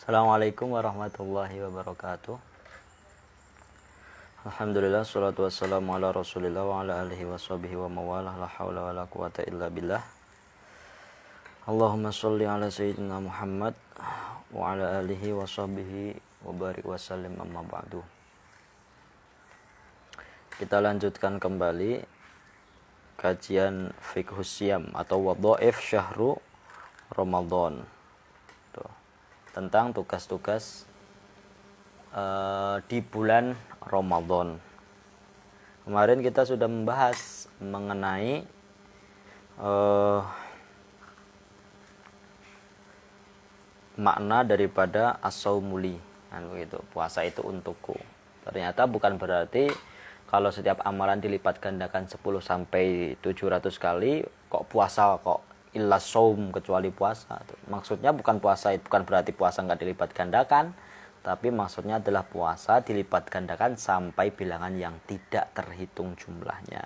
Assalamualaikum warahmatullahi wabarakatuh. Alhamdulillah, salatu wassalamu ala rasulillah wa ala alihi wa sahbihi wa mawalah, la hawla wa la quwata illa billah. Allahumma sholli ala sayyidina Muhammad wa ala alihi wa sahbihi wa barik wa sallim, amma ba'du. Kita lanjutkan kembali kajian fiqhus siyam atau wadhaif syahru Ramadan. Tentang tugas-tugas di bulan Ramadan. Kemarin kita sudah membahas mengenai makna daripada as-saumuli, begitu. Puasa itu untukku. Ternyata bukan berarti kalau setiap amalan dilipat gandakan 10 sampai 700 kali kok puasa kok illa saum, kecuali puasa. Maksudnya bukan puasa, bukan berarti puasa enggak dilipat gandakan, tapi maksudnya adalah puasa dilipat gandakan sampai bilangan yang tidak terhitung jumlahnya.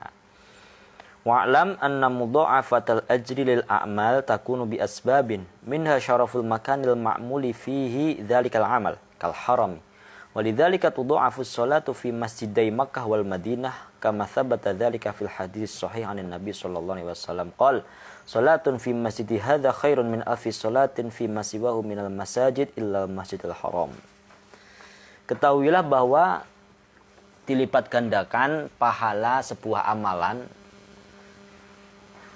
Wa'lam anna mudha'afatal ajri lil a'mal takunu bi asbabin minha syaraful makanil ma'muli fihi dzalikal amal kal harami. Walidzalika tudha'afu sholatu fi masjiday Makkah wal Madinah kama thabata dzalika fil hadits sahih 'anin Nabi sallallahu alaihi wasallam qala salatun fi masjidi hadza khairun min alfi salatin fi ma siwahu minal masajid illa masjidil haram. Ketahuilah bahwa dilipat gandakan pahala sebuah amalan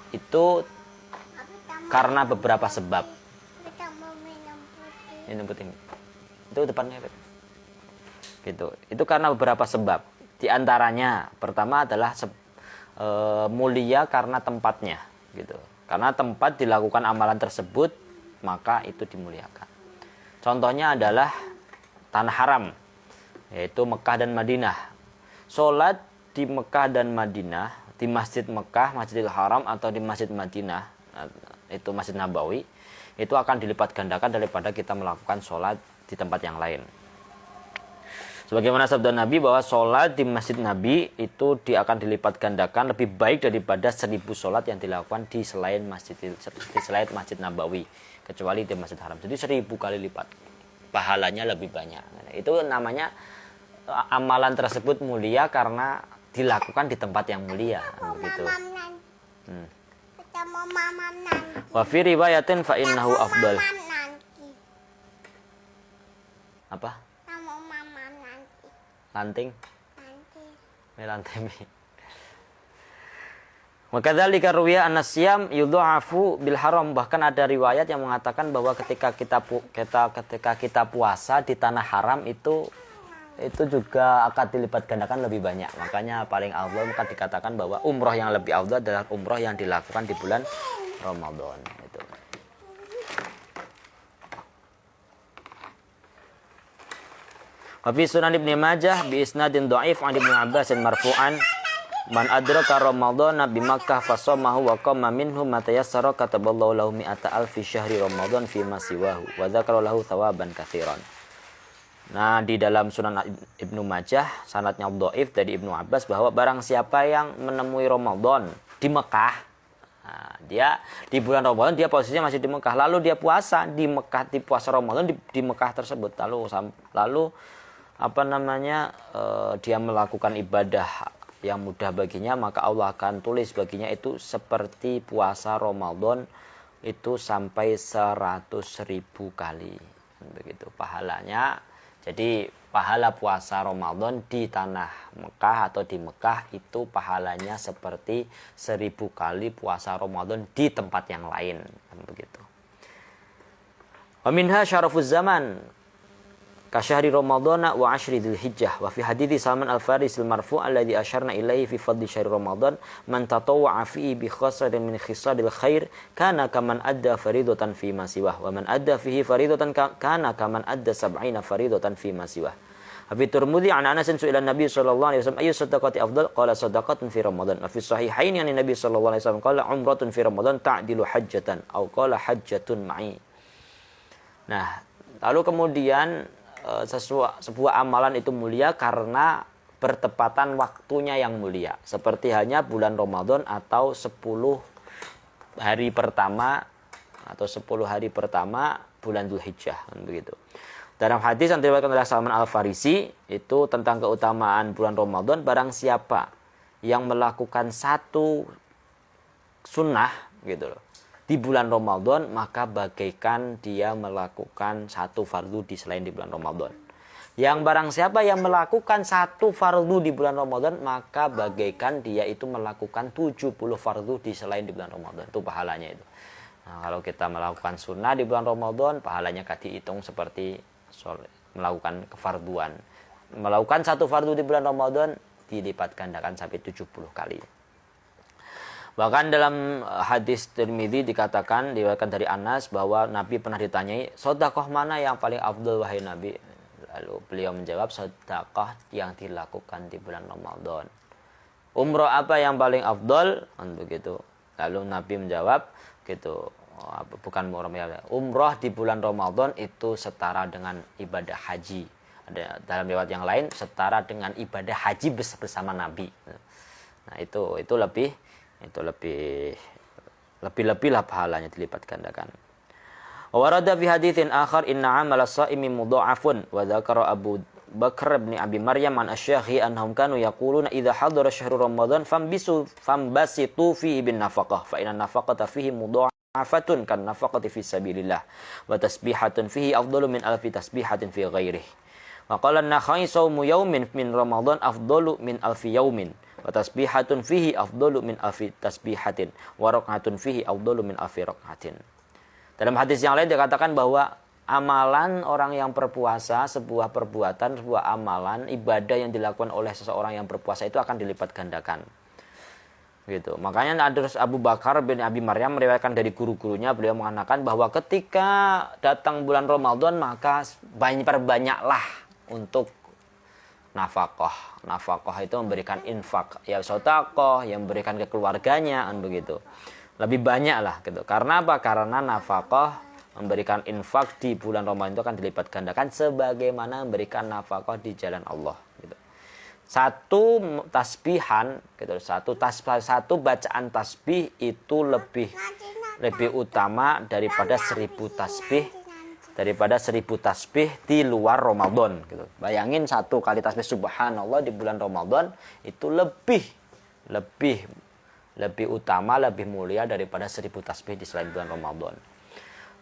itu karena beberapa sebab. Minum putih. Itu depannya. Gitu. Itu karena beberapa sebab. Di antaranya pertama adalah mulia karena tempatnya, gitu. Karena tempat dilakukan amalan tersebut, maka itu dimuliakan. Contohnya adalah tanah haram, yaitu Mekah dan Madinah. Sholat di Mekah dan Madinah, di Masjid Mekah, Masjidil Haram, atau di Masjid Madinah, itu Masjid Nabawi, itu akan dilipat gandakan daripada kita melakukan sholat di tempat yang lain. Sebagaimana sabda Nabi bahwa sholat di Masjid Nabi itu akan dilipat gandakan lebih baik daripada 1000 sholat yang dilakukan di selain Masjid Nabawi, kecuali di Masjid Haram. Jadi 1000 kali lipat. Pahalanya lebih banyak. Itu namanya amalan tersebut mulia karena dilakukan di tempat yang mulia, begitu. Wa fi riwayatin fa innahu afdal. Apa? Lanting? Melanting. Maka dzalika ruwiya an-siyam yudha'afu bil haram. Bahkan ada riwayat yang mengatakan bahwa ketika kita puasa di tanah haram itu juga akan dilipat gandakan lebih banyak. Makanya paling afdal maka dikatakan bahwa umroh yang lebih afdal adalah umroh yang dilakukan di bulan Ramadan itu. Wa fi Sunan Ibnu Majah bi isnadin dhaif 'an Ibnu Abbas marfu'an man adraka Ramadhana bi Makkah fasamahu wa qama minhu ma tayassara kataballahu lahu mi'ata alfi syahri Ramadan fi ma siwahu wa dzakara lahu thawaban katsiran. Nah, di dalam Sunan Ibnu Majah sanadnya dhaif dari Ibnu Abbas bahwa barang siapa yang menemui Ramadan di Mekah, nah, dia di bulan Ramadan dia posisinya masih di Mekah, lalu dia puasa di Mekah, di puasa Ramadan di Mekah tersebut, lalu dia melakukan ibadah yang mudah baginya, maka Allah akan tulis baginya itu seperti puasa Ramadan itu sampai 100.000 kali, begitu pahalanya. Jadi pahala puasa Ramadan di tanah Mekah atau di Mekah itu pahalanya seperti 1000 kali puasa Ramadan di tempat yang lain, begitu. Wa minha syarafuz zaman ka syahri Ramadhana wa 'ashri Dzulhijjah wa fi hadithi Salman Al-Farisi al-marfu' alladhi asyarna ilaihi fi fadli syahri Ramadan man tatawwa'a fihi bi khasatin min khisalil khair kana kaman adda faridatan fi ma siwah wa man adda fihi faridatan kana kaman adda 70 faridatan fi ma siwah. Abi Tirmidzi an Anas su'ila Nabi sallallahu alaihi wasallam ayyu sadaqati afdal qala sadaqatun fi Ramadan wa fi sahihaini an Nabi sallallahu alaihi wasallam qala umratun fi Ramadan ta'dilu hajjatan aw qala hajjatun ma'i. Nah, lalu kemudian sebuah amalan itu mulia karena bertepatan waktunya yang mulia. Seperti hanya bulan Ramadan atau 10 hari pertama atau 10 hari pertama bulan Dzulhijjah, begitu. Dalam hadis yang diriwayatkan oleh Salman Al-Farisi itu tentang keutamaan bulan Ramadan, barang siapa yang melakukan satu sunnah gitu loh di bulan Ramadan, maka bagaikan dia melakukan satu fardu di selain di bulan Ramadan. Yang barang siapa yang melakukan satu fardu di bulan Ramadan, maka bagaikan dia itu melakukan 70 fardu di selain di bulan Ramadan. Itu pahalanya itu. Nah, kalau kita melakukan sunnah di bulan Ramadan, pahalanya dihitung seperti melakukan kefarduan. Melakukan satu fardu di bulan Ramadan dilipat gandakan sampai 70 kali. Bahkan dalam hadis Tirmidzi dikatakan, diriwayatkan dari Anas bahwa Nabi pernah ditanyai, sedekah mana yang paling afdal wahai Nabi? Lalu beliau menjawab, sedekah yang dilakukan di bulan Ramadan. Umroh apa yang paling afdal? Begitu. Lalu Nabi menjawab, gitu, bukan umroh di bulan Ramadan itu setara dengan ibadah haji. Ada dalam riwayat yang lain setara dengan ibadah haji bersama Nabi. Nah, itu lebih lah pahalanya dilipat gandakan. Warada fi haditsin akhar inna 'amala as-sha'imi mudha'afun wa dzakara Abu Bakr bin Abi Maryam an asy-syakhi annahum kanu yaquluna idza hadara syahru Ramadan fambasitu fihi bin nafaqah fa inna nafaqata fihi mudha'afatun kan nafaqati fi sabilillah wa tasbihatun fihi afdalu min alfi tasbihatin fi ghairihi. Wa qala an-Nakhai shaumu yaumin min Ramadan afdalu min alfi yaumin wa tasbihatun fihi afdalu min alfi tasbihatin wa rak'atun fihi afdalu min alfi rak'atin. Dalam hadis yang lain dikatakan bahwa amalan orang yang berpuasa, sebuah perbuatan, sebuah amalan, ibadah yang dilakukan oleh seseorang yang berpuasa itu akan dilipat gandakan. Gitu. Makanya ada Abu Bakar bin Abi Maryam meriwayatkan dari guru-gurunya, beliau mengatakan bahwa ketika datang bulan Ramadan maka perbanyaklah untuk nafkah. Nafkah itu memberikan infak, ya sedekah, yang memberikan ke keluarganya, kan begitu. Lebih banyak lah gitu. Karena apa? Karena nafkah, memberikan infak di bulan Ramadan itu akan dilipat gandakan sebagaimana memberikan nafkah di jalan Allah gitu. Satu tasbihan gitu, satu bacaan tasbih itu lebih utama daripada 1000 tasbih di luar Ramadan gitu. Bayangin satu kali tasbih subhanallah di bulan Ramadan itu lebih utama, lebih mulia daripada 1000 tasbih di selain bulan Ramadan.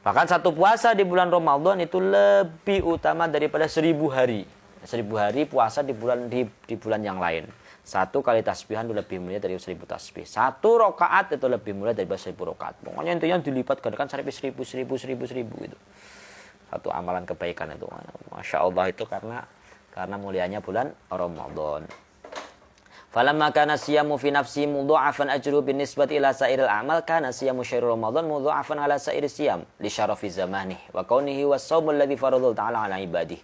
Bahkan satu puasa di bulan Ramadan itu lebih utama daripada 1000 hari. 1000 hari puasa di bulan yang lain. Satu kali tasbihan itu lebih mulia dari 1000 tasbih. Satu rakaat itu lebih mulia daripada 1000 rakaat. Pokoknya intinya dilipat gandakan sampai 1000 gitu. Satu amalan kebaikan itu. Masya Allah itu karena mulianya bulan Ramadan. Falamma kana siyamu fi nafsi mudha'afan ajru bin nisbati ila sa'iril a'mal kana siyamu syahrul ramadan mudha'afan ala sa'iri siyam li syarafi zamanihi wa kaunihi was-shaum alladhi faradallahu ta'ala ala ibadihi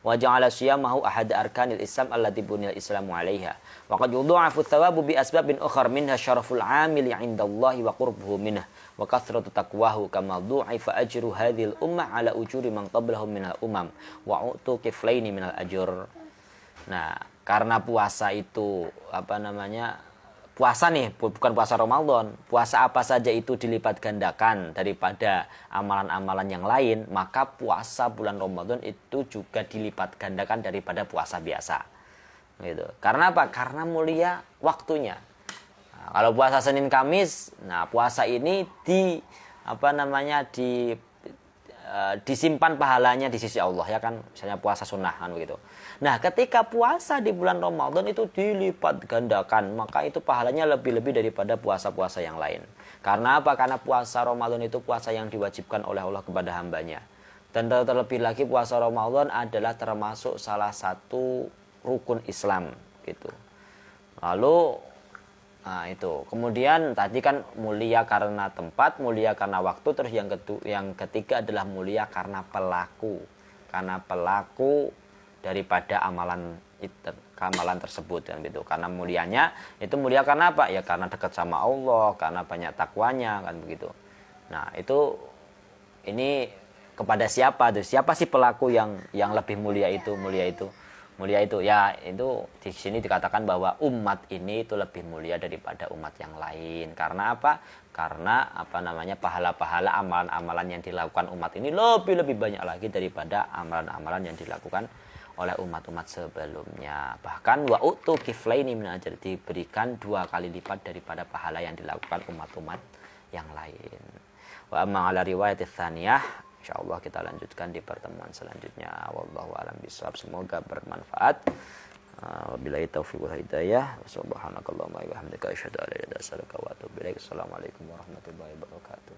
wa ja'ala siyamahu ahad arkanil islam allati buniyal islamu 'alaiha wa qad yudha'afu thawabu bi asbabin ukhar minha syaraful 'amili 'indallahi wa qurbuhu minhu wa kathratu taqwahu kama du'ifa ajru hadhil ummah ala ujuri man qablahum minal umam wa utu kiflaini minal ajur. Nah, karena puasa itu puasa nih bukan puasa Ramadan, puasa apa saja itu dilipat gandakan daripada amalan-amalan yang lain, maka puasa bulan Ramadan itu juga dilipat gandakan daripada puasa biasa. Gitu. Karena apa? Karena mulia waktunya. Nah, kalau puasa Senin Kamis, nah puasa ini disimpan pahalanya di sisi Allah, ya kan, misalnya puasa sunnah kan begitu. Nah, ketika puasa di bulan Ramadan itu dilipat gandakan, maka itu pahalanya lebih-lebih daripada puasa-puasa yang lain. Karena apa? Karena puasa Ramadan itu puasa yang diwajibkan oleh Allah kepada hambanya. Dan terlebih lagi puasa Ramadan adalah termasuk salah satu rukun Islam gitu. Lalu itu. Kemudian tadi kan mulia karena tempat, mulia karena waktu, terus yang ketiga adalah mulia karena pelaku. Karena pelaku daripada amalan tersebut kan gitu. Karena mulianya itu mulia karena apa? Ya karena dekat sama Allah, karena banyak takwanya kan begitu. Nah, ini kepada siapa tuh? Siapa sih pelaku yang lebih mulia itu? mulia itu ya, itu di sini dikatakan bahwa umat ini itu lebih mulia daripada umat yang lain. Karena apa? Karena apa namanya, pahala-pahala amalan-amalan yang dilakukan umat ini lebih banyak lagi daripada amalan-amalan yang dilakukan oleh umat-umat sebelumnya. Bahkan wa utu kiflaini min ajr, diberikan 2 kali lipat daripada pahala yang dilakukan umat-umat yang lain. Wa amma ala riwayat tsaniyah, insyaallah kita lanjutkan di pertemuan selanjutnya. Wallahu a'lam bishawab. Semoga bermanfaat. Wabillahi taufiq wal hidayah. Subhanakallahumma wa bihamdika asyhadu an la ilaha illa anta astaghfiruka wa atubu ilaik. Assalamualaikum warahmatullahi wabarakatuh.